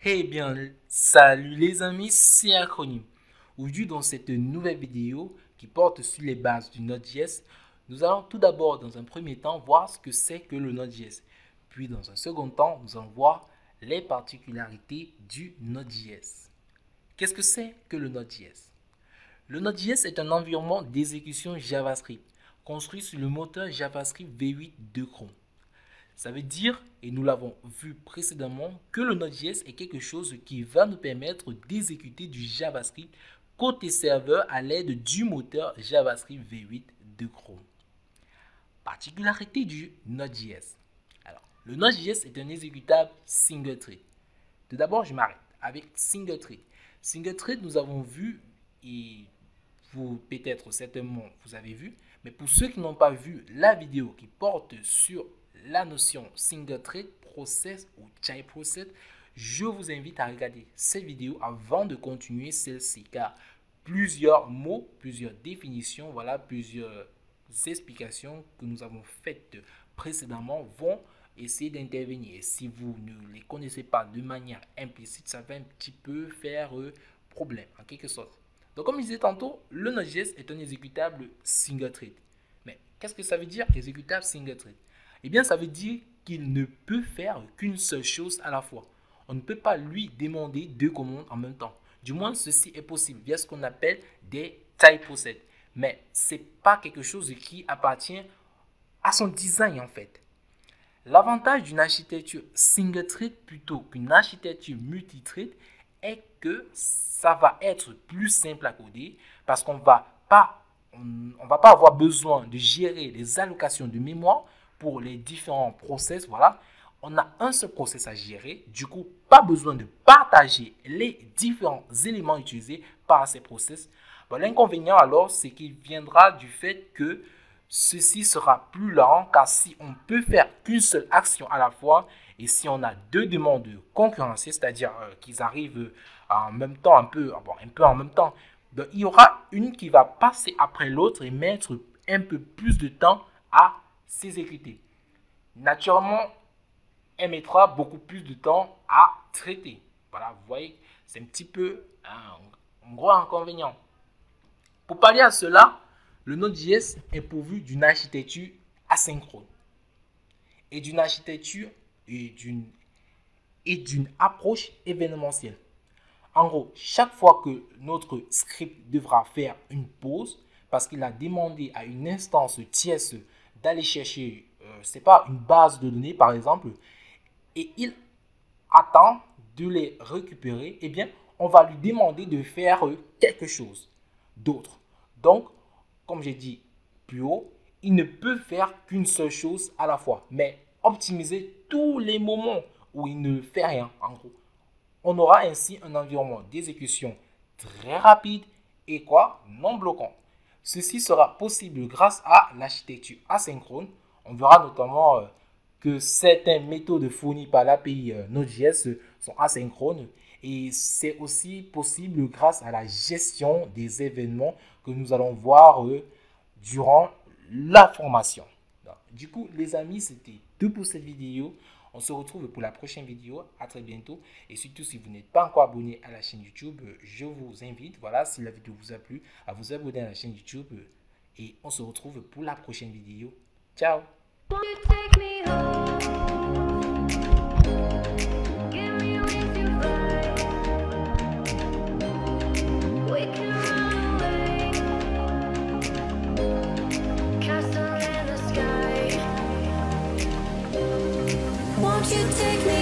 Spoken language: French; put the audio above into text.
Eh bien, salut les amis, c'est Acronyme. Aujourd'hui, dans cette nouvelle vidéo qui porte sur les bases du Node.js, nous allons tout d'abord, dans un premier temps, voir ce que c'est que le Node.js. Puis, dans un second temps, nous allons voir les particularités du Node.js. Qu'est-ce que c'est que le Node.js? Le Node.js est un environnement d'exécution JavaScript construit sur le moteur JavaScript V8 de Chrome. Ça veut dire, et nous l'avons vu précédemment, que le Node.js est quelque chose qui va nous permettre d'exécuter du JavaScript côté serveur à l'aide du moteur JavaScript V8 de Chrome. Particularité du Node.js. Alors, le Node.js est un exécutable single thread. Tout d'abord, je m'arrête avec single thread. Single thread, nous avons vu, et vous peut-être certainement vous avez vu, mais pour ceux qui n'ont pas vu la vidéo qui porte sur la notion single thread, process ou child process, je vous invite à regarder cette vidéo avant de continuer celle-ci, car plusieurs mots, plusieurs définitions, voilà, plusieurs explications que nous avons faites précédemment vont essayer d'intervenir. Et si vous ne les connaissez pas de manière implicite, ça va un petit peu faire problème, en quelque sorte. Donc, comme je disais tantôt, le Node.js est un exécutable single thread. Mais qu'est-ce que ça veut dire, exécutable single thread? Eh bien, ça veut dire qu'il ne peut faire qu'une seule chose à la fois. On ne peut pas lui demander deux commandes en même temps. Du moins, ceci est possible via ce qu'on appelle des type process. Mais ce n'est pas quelque chose qui appartient à son design en fait. L'avantage d'une architecture single thread plutôt qu'une architecture multithread est que ça va être plus simple à coder parce qu'on ne va pas avoir besoin de gérer les allocations de mémoire pour les différents process. Voilà, on a un seul process à gérer. Du coup, pas besoin de partager les différents éléments utilisés par ces process. Bon, l'inconvénient alors, c'est qu'il viendra du fait que ceci sera plus lent car si on peut faire qu'une seule action à la fois et si on a deux demandes concurrentielles, c'est-à-dire qu'ils arrivent en même temps, un peu en même temps, donc, il y aura une qui va passer après l'autre et mettre un peu plus de temps à s'exécuter. Naturellement, elle mettra beaucoup plus de temps à traiter. Voilà, vous voyez, c'est un petit peu un gros inconvénient. Pour pallier à cela, le Node.js est pourvu d'une architecture asynchrone et d'une architecture et d'une approche événementielle. En gros, chaque fois que notre script devra faire une pause parce qu'il a demandé à une instance tierce d'aller chercher, c'est pas une base de données par exemple, et il attend de les récupérer, eh bien, on va lui demander de faire quelque chose d'autre. Donc, comme j'ai dit plus haut, il ne peut faire qu'une seule chose à la fois, mais optimiser tous les moments où il ne fait rien, en gros. On aura ainsi un environnement d'exécution très rapide et non bloquant. Ceci sera possible grâce à l'architecture asynchrone. On verra notamment que certaines méthodes fournies par l'API Node.js sont asynchrones et c'est aussi possible grâce à la gestion des événements que nous allons voir durant la formation. Du coup, les amis, c'était tout pour cette vidéo. On se retrouve pour la prochaine vidéo. À très bientôt. Et surtout, si vous n'êtes pas encore abonné à la chaîne YouTube, je vous invite, voilà, si la vidéo vous a plu, à vous abonner à la chaîne YouTube. Et on se retrouve pour la prochaine vidéo. Ciao! Won't you take me